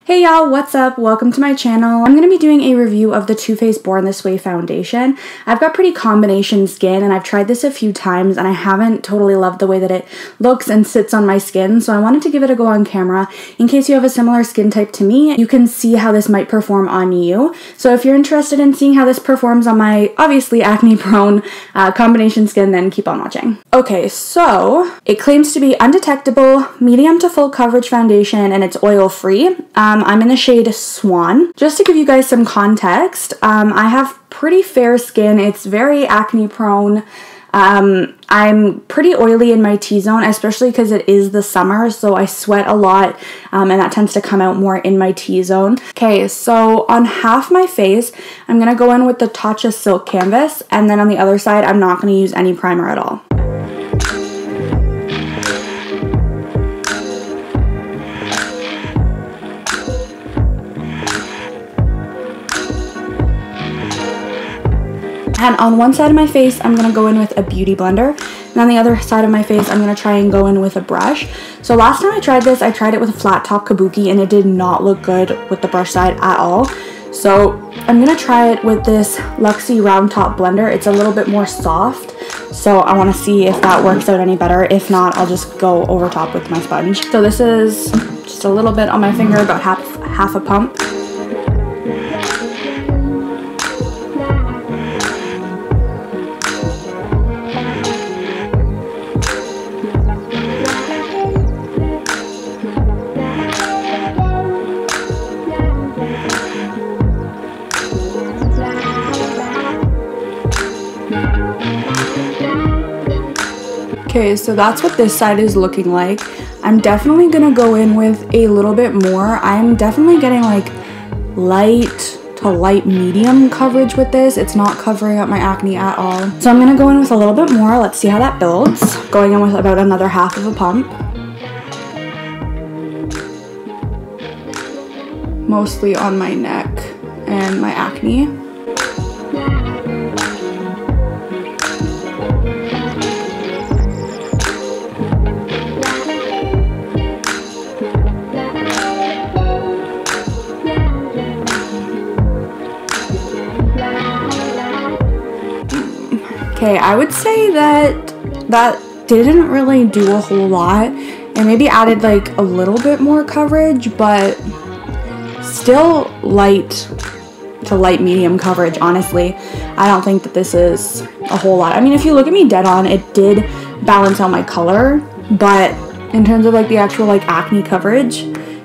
Hey y'all, what's up? Welcome to my channel. I'm going to be doing a review of the Too Faced Born This Way foundation. I've got pretty combination skin and I've tried this a few times and I haven't totally loved the way that it looks and sits on my skin, so I wanted to give it a go on camera. In case you have a similar skin type to me, you can see how this might perform on you. So if you're interested in seeing how this performs on my obviously acne prone combination skin, then keep on watching. Okay, so it claims to be undetectable, medium to full coverage foundation, and it's oil free. I'm in the shade Swan. Just to give you guys some context, I have pretty fair skin. It's very acne prone. I'm pretty oily in my T-zone, especially because it is the summer, so I sweat a lot, and that tends to come out more in my T-zone. Okay, so on half my face, I'm going to go in with the Tatcha Silk Canvas, and then on the other side, I'm not going to use any primer at all. And on one side of my face, I'm going to go in with a beauty blender. And on the other side of my face, I'm going to try and go in with a brush. So last time I tried this, I tried it with a flat top kabuki and it did not look good with the brush side at all. So I'm going to try it with this Luxie round top blender. It's a little bit more soft. So I want to see if that works out any better. If not, I'll just go over top with my sponge. So this is just a little bit on my finger, about half a pump. Okay, so that's what this side is looking like. I'm definitely gonna go in with a little bit more. I'm definitely getting like light to light medium coverage with this. It's not covering up my acne at all. So I'm gonna go in with a little bit more. Let's see how that builds. Going in with about another half of a pump. Mostly on my neck and my acne. Okay, I would say that didn't really do a whole lot. It maybe added like a little bit more coverage, but still light to light medium coverage, honestly. I don't think that this is a whole lot. I mean, if you look at me dead on, it did balance out my color, but in terms of like the actual like acne coverage,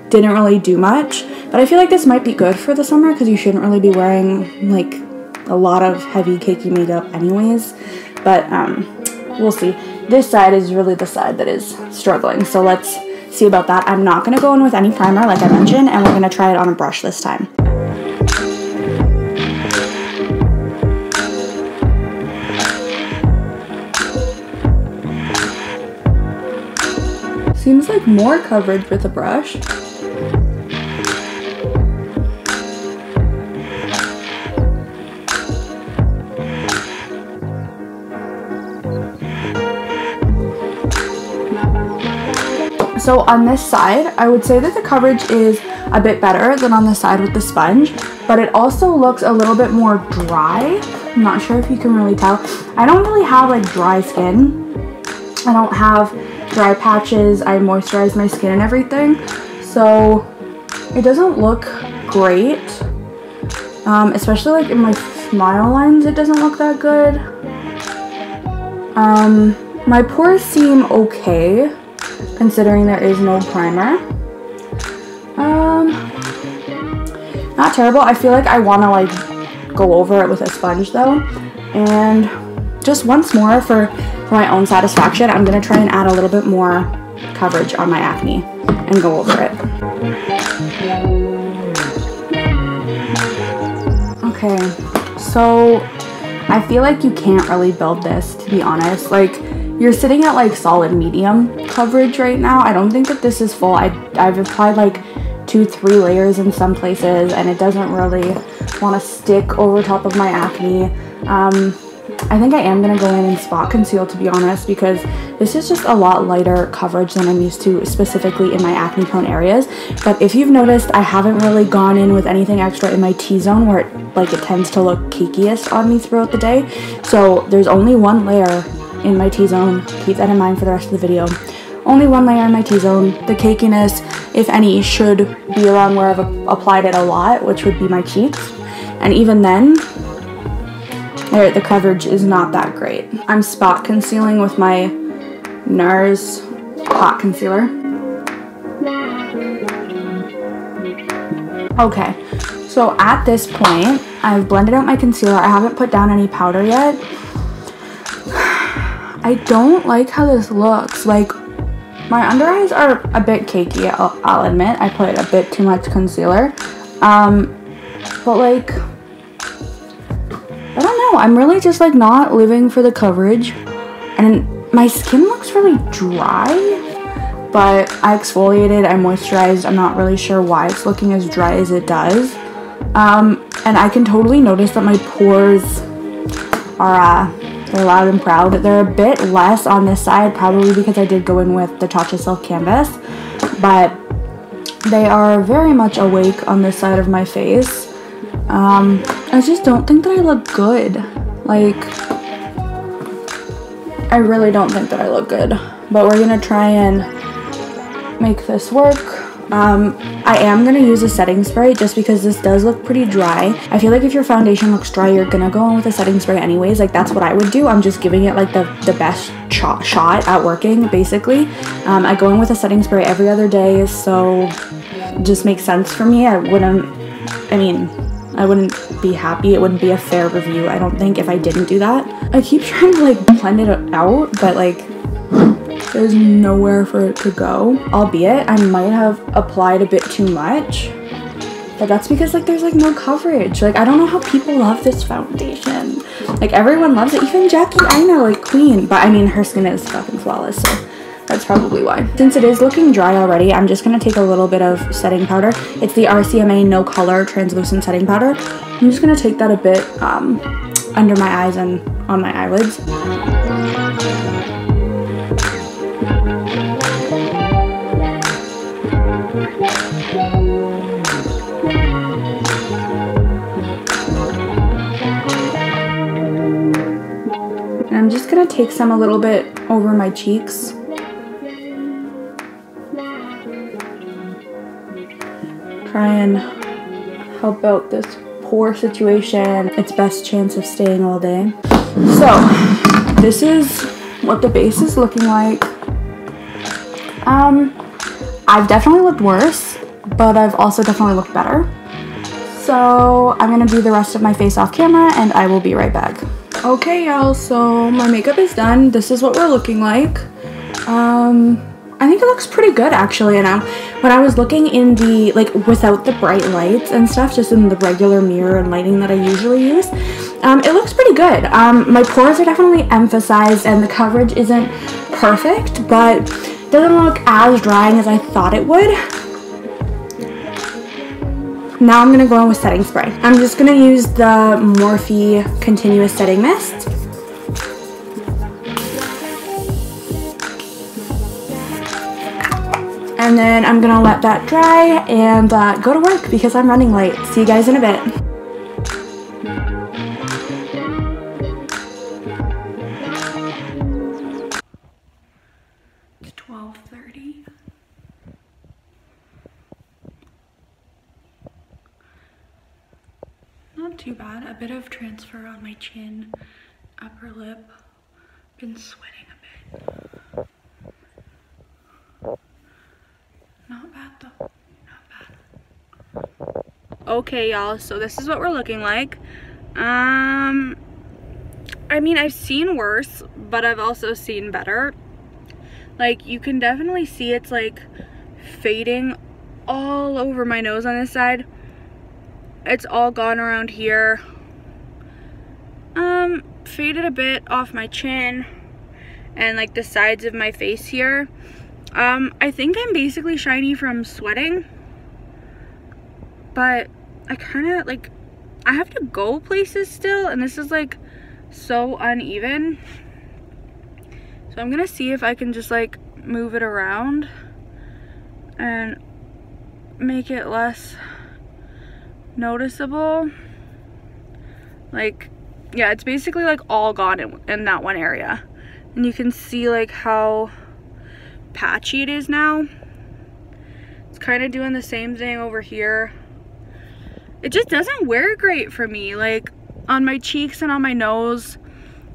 didn't really do much. But I feel like this might be good for the summer because you shouldn't really be wearing like a lot of heavy cakey makeup anyways, but we'll see. This side is really the side that is struggling, so let's see about that. I'm not going to go in with any primer like I mentioned, and we're going to try it on a brush this time. Seems like more coverage with a brush. So on this side, I would say that the coverage is a bit better than on the side with the sponge, but it also looks a little bit more dry. I'm not sure if you can really tell. I don't really have like dry skin. I don't have dry patches. I moisturize my skin and everything. So it doesn't look great. Especially like in my smile lines, it doesn't look that good. My pores seem okay, considering there is no primer. Not terrible. I feel like I want to like go over it with a sponge though, and just once more for my own satisfaction, I'm gonna try and add a little bit more coverage on my acne and go over it. Okay, so I feel like you can't really build this, to be honest. Like, you're sitting at like solid medium coverage right now. I don't think that this is full. I've applied like 2-3 layers in some places and it doesn't really want to stick over top of my acne. I think I am going to go in and spot conceal, to be honest, because this is just a lot lighter coverage than I'm used to, specifically in my acne prone areas. But if you've noticed, I haven't really gone in with anything extra in my T-zone, where it tends to look cakiest on me throughout the day. So there's only one layer in my T-zone. Keep that in mind for the rest of the video. Only one layer in my T-zone. The cakiness, if any, should be around where I've applied it a lot, which would be my cheeks. And even then, the coverage is not that great. I'm spot concealing with my NARS hot concealer. Okay, so at this point, I've blended out my concealer. I haven't put down any powder yet. I don't like how this looks. Like, my under eyes are a bit cakey, I'll admit. I put a bit too much concealer. But like, I don't know. I'm really just like not living for the coverage. And my skin looks really dry. But I exfoliated, I moisturized. I'm not really sure why it's looking as dry as it does. And I can totally notice that my pores are they're loud and proud. They're a bit less on this side, probably because I did go in with the Tatcha Silk Canvas, but they are very much awake on this side of my face. I just don't think that I look good. Like, I really don't think that I look good, but we're gonna try and make this work. I am going to use a setting spray just because this does look pretty dry. I feel like if your foundation looks dry, you're going to go in with a setting spray anyways. Like, that's what I would do. I'm just giving it like the best shot at working, basically. I go in with a setting spray every other day, so it just makes sense for me. I wouldn't be happy. It wouldn't be a fair review, I don't think, if I didn't do that. I keep trying to like blend it out, but like, there's nowhere for it to go. Albeit, I might have applied a bit too much. But that's because like there's like no coverage. Like, I don't know how people love this foundation. Like, everyone loves it. Even Jackie Aina, like queen. But I mean, her skin is fucking flawless, so that's probably why. Since it is looking dry already, I'm just going to take a little bit of setting powder. It's the RCMA No Color Translucent Setting Powder. I'm just going to take that a bit under my eyes and on my eyelids. And I'm just gonna take some a little bit over my cheeks. Try and help out this pore situation. Its best chance of staying all day. So, this is what the base is looking like. I've definitely looked worse, but I've also definitely looked better. So I'm gonna do the rest of my face off camera and I will be right back. Okay, y'all, so my makeup is done. This is what we're looking like. I think it looks pretty good, actually. And when I was looking in the, like, without the bright lights and stuff, just in the regular mirror and lighting that I usually use, it looks pretty good. My pores are definitely emphasized and the coverage isn't perfect, but it doesn't look as drying as I thought it would. Now I'm gonna go in with setting spray. I'm just gonna use the Morphe Continuous Setting Mist. And then I'm gonna let that dry and go to work because I'm running late. See you guys in a bit. It's 12:30. Not too bad. A bit of transfer on my chin, upper lip. Been sweating a bit. Not bad though. Not bad. Okay, y'all. So this is what we're looking like. I mean, I've seen worse, but I've also seen better. Like, you can definitely see it's like fading all over my nose on this side. It's all gone around here. Faded a bit off my chin and like the sides of my face here. I think I'm basically shiny from sweating, but I kind of like, I have to go places still, and this is like so uneven. So I'm gonna see if I can just like move it around and make it less noticeable. Like, yeah, it's basically like all gone in that one area. And you can see like how patchy it is now. It's kind of doing the same thing over here. It just doesn't wear great for me, like on my cheeks and on my nose.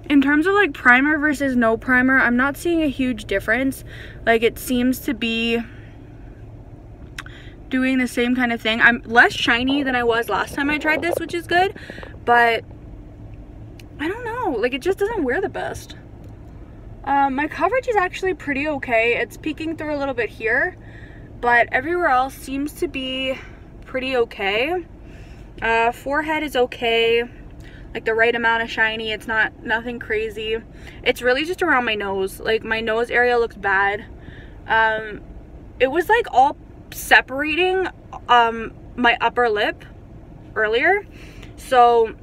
In terms of like primer versus no primer, I'm not seeing a huge difference. Like, it seems to be doing the same kind of thing. I'm less shiny than I was last time I tried this, which is good, but I don't know, like it just doesn't wear the best. My coverage is actually pretty okay. It's peeking through a little bit here, but everywhere else seems to be pretty okay. Forehead is okay, like the right amount of shiny. It's nothing crazy. It's really just around my nose. Like, my nose area looks bad. It was like all separating my upper lip earlier, so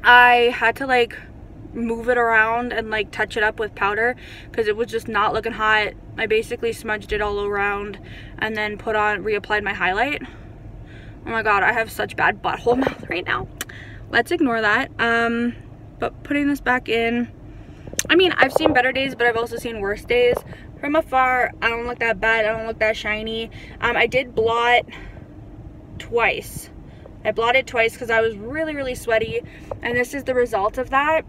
I had to like move it around and like touch it up with powder because it was just not looking hot. I basically smudged it all around and then reapplied my highlight. Oh my god, I have such bad butthole mouth right now. Let's ignore that. But putting this back in, I mean, I've seen better days, but I've also seen worse days. From afar, I don't look that bad. I don't look that shiny. I did blot twice. I blotted twice because I was really sweaty, and this is the result of that.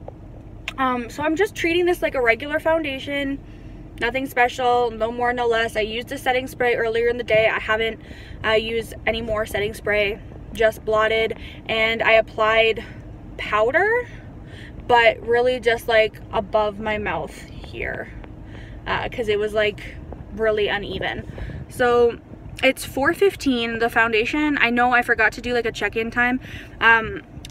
So I'm just treating this like a regular foundation. Nothing special, no more, no less. I used a setting spray earlier in the day. I haven't used any more setting spray, just blotted, and I applied powder, but really just like above my mouth here, because it was like really uneven. So it's 4:15, the foundation. I know I forgot to do like a check-in time.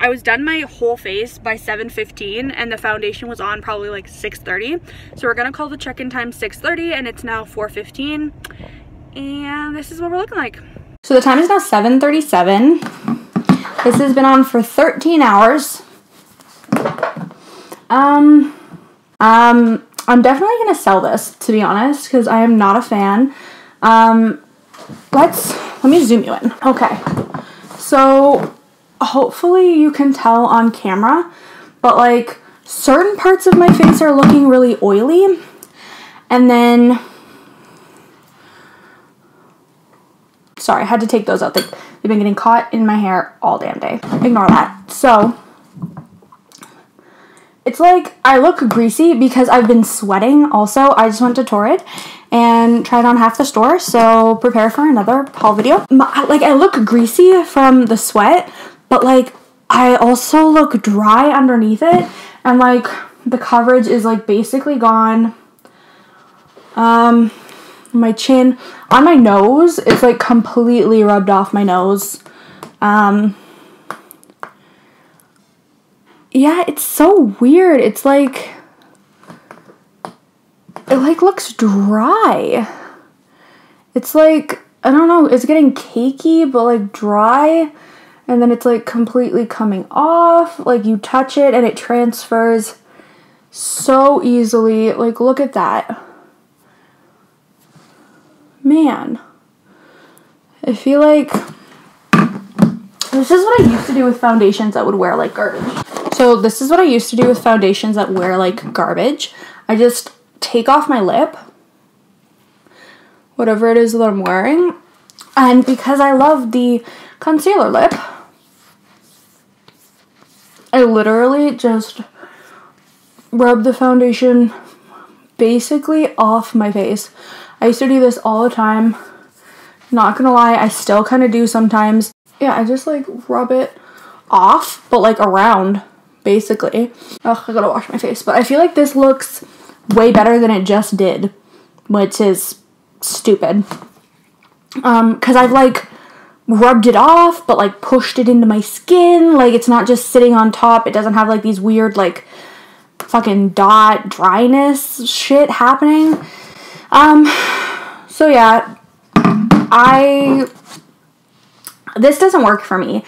I was done my whole face by 7:15 and the foundation was on probably like 6:30. So we're gonna call the check-in time 6:30 and it's now 4:15. And this is what we're looking like. So the time is now 7:37. This has been on for 13 hours. I'm definitely gonna sell this, to be honest, because I am not a fan. Let me zoom you in. Okay, so hopefully you can tell on camera, but like certain parts of my face are looking really oily, and then, sorry, I had to take those out. They've been getting caught in my hair all damn day. Ignore that. So it's like I look greasy because I've been sweating also. I just went to Torrid and tried on half the store, so prepare for another haul video. Like, I look greasy from the sweat, but like I also look dry underneath it, and like the coverage is like basically gone. My chin, on my nose, it's like completely rubbed off my nose. Yeah, it's so weird. It's like, it like looks dry. It's like, I don't know, it's getting cakey, but like dry, and then it's like completely coming off. Like, you touch it and it transfers so easily. Like, look at that. Man, I feel like this is what I used to do with foundations that would wear like garbage. So this is what I used to do with foundations that wear like garbage. I just take off my lip, whatever it is that I'm wearing, and because I love the concealer lip, I literally just rub the foundation basically off my face. I used to do this all the time. Not gonna lie, I still kind of do sometimes. Yeah, I just like rub it off, but like around, basically. Ugh, I gotta wash my face. But I feel like this looks way better than it just did, which is stupid. Because I've like rubbed it off, but like pushed it into my skin. Like, it's not just sitting on top. It doesn't have like these weird like fucking dot dryness shit happening. So yeah, this doesn't work for me.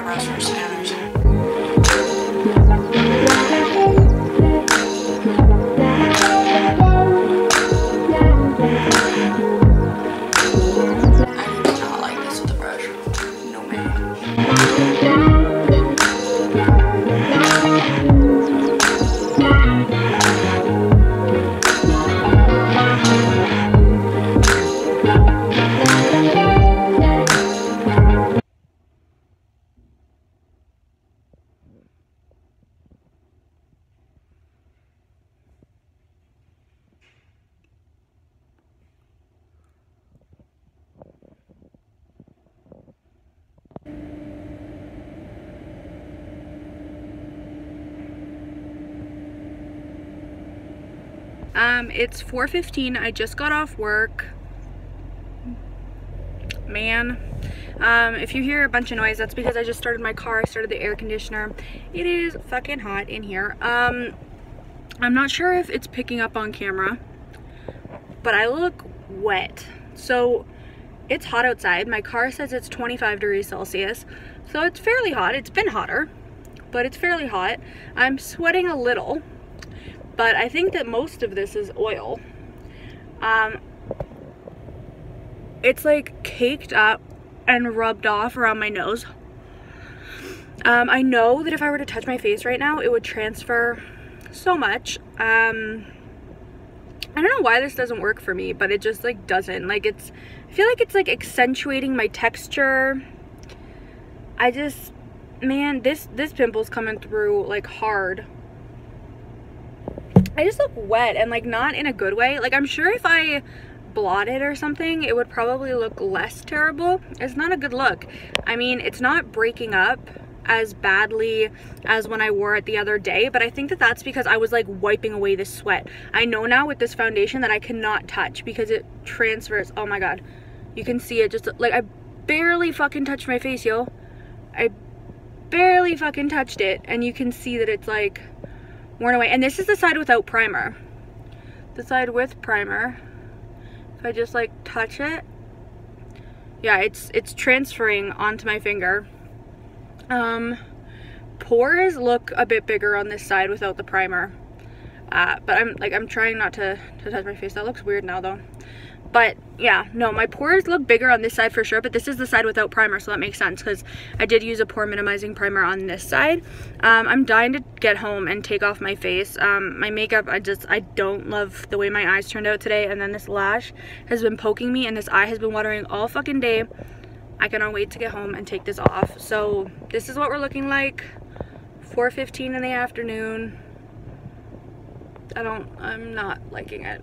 eyebrows first. It's 4:15. I just got off work. Man, if you hear a bunch of noise, that's because I just started my car. I started the air conditioner. It is fucking hot in here. I'm not sure if it's picking up on camera, but I look wet. So it's hot outside. My car says it's 25 degrees Celsius, so it's fairly hot. It's been hotter, but it's fairly hot. I'm sweating a little, but I think that most of this is oil. It's like caked up and rubbed off around my nose. I know that if I were to touch my face right now, it would transfer so much. I don't know why this doesn't work for me, but it just like doesn't. Like I feel like it's like accentuating my texture. Man, this pimple's coming through like hard. I just look wet and like not in a good way. Like I'm sure if I blotted or something, it would probably look less terrible. It's not a good look. I mean, it's not breaking up as badly as when I wore it the other day, but I think that that's because I was like wiping away the sweat. I know now with this foundation that I cannot touch because it transfers. Oh my god, you can see it. Just like I barely fucking touched my face, yo. I barely fucking touched it, and you can see that it's like worn away. And this is the side without primer. The side with primer, if I just like touch it, yeah, it's transferring onto my finger. Pores look a bit bigger on this side without the primer, but I'm trying not to touch my face. That looks weird now though. But yeah, no, my pores look bigger on this side for sure, but this is the side without primer, so that makes sense because I did use a pore minimizing primer on this side. I'm dying to get home and take off my face. My makeup, I don't love the way my eyes turned out today, and then this lash has been poking me and this eye has been watering all fucking day. I cannot wait to get home and take this off. So this is what we're looking like. 4:15 in the afternoon. I'm not liking it.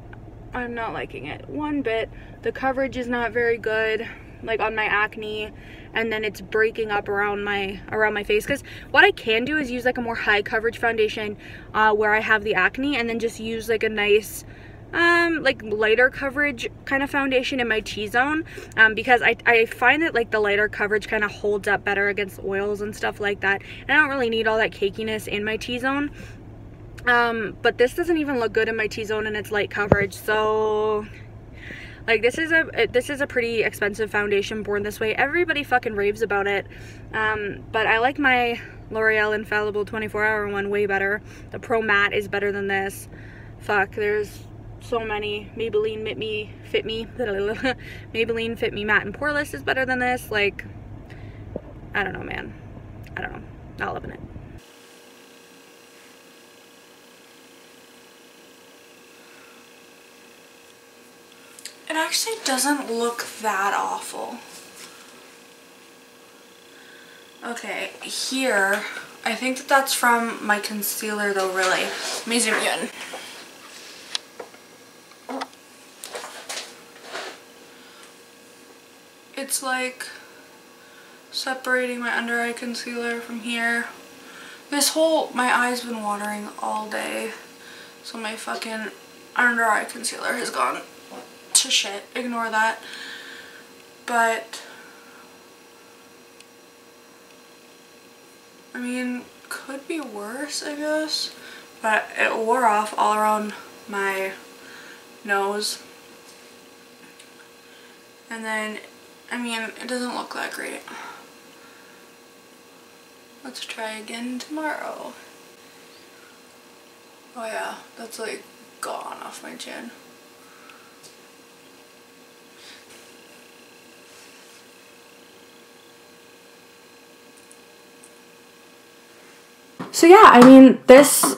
I'm not liking it one bit. The coverage is not very good, like on my acne, and then it's breaking up around my face. Because what I can do is use like a more high coverage foundation where I have the acne, and then just use like a nice like lighter coverage kind of foundation in my T-zone, because I find that like the lighter coverage kind of holds up better against oils and stuff like that, and I don't really need all that cakiness in my T-zone. But this doesn't even look good in my T-zone and it's light coverage. So like this is a pretty expensive foundation, Born This Way. Everybody fucking raves about it. But I like my L'Oreal Infallible 24-hour one way better. The Pro Matte is better than this. Fuck, there's so many. Maybelline Fit Me Maybelline Fit Me Matte and Poreless is better than this. Like, I don't know, man. I don't know. Not loving it. It actually doesn't look that awful. Okay, here, I think that that's from my concealer though, really. Let me zoom in. It's like separating my under eye concealer from here. My eye's been watering all day, so my fucking under eye concealer has gone to shit. Ignore that. But I mean, could be worse, I guess. But it wore off all around my nose. And then, I mean, it doesn't look that great. Let's try again tomorrow. Oh yeah, that's like gone off my chin. So yeah, I mean, this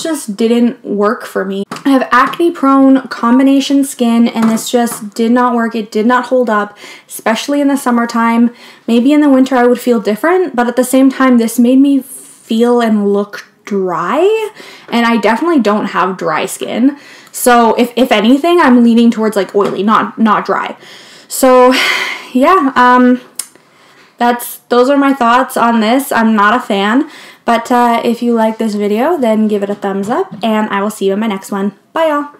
just didn't work for me. I have acne prone combination skin and this just did not work. It did not hold up, especially in the summertime. Maybe in the winter I would feel different, but at the same time, this made me feel and look dry, and I definitely don't have dry skin. So if anything, I'm leaning towards like oily, not dry. So yeah, those are my thoughts on this. I'm not a fan, but if you like this video, then give it a thumbs up, and I will see you in my next one. Bye, y'all.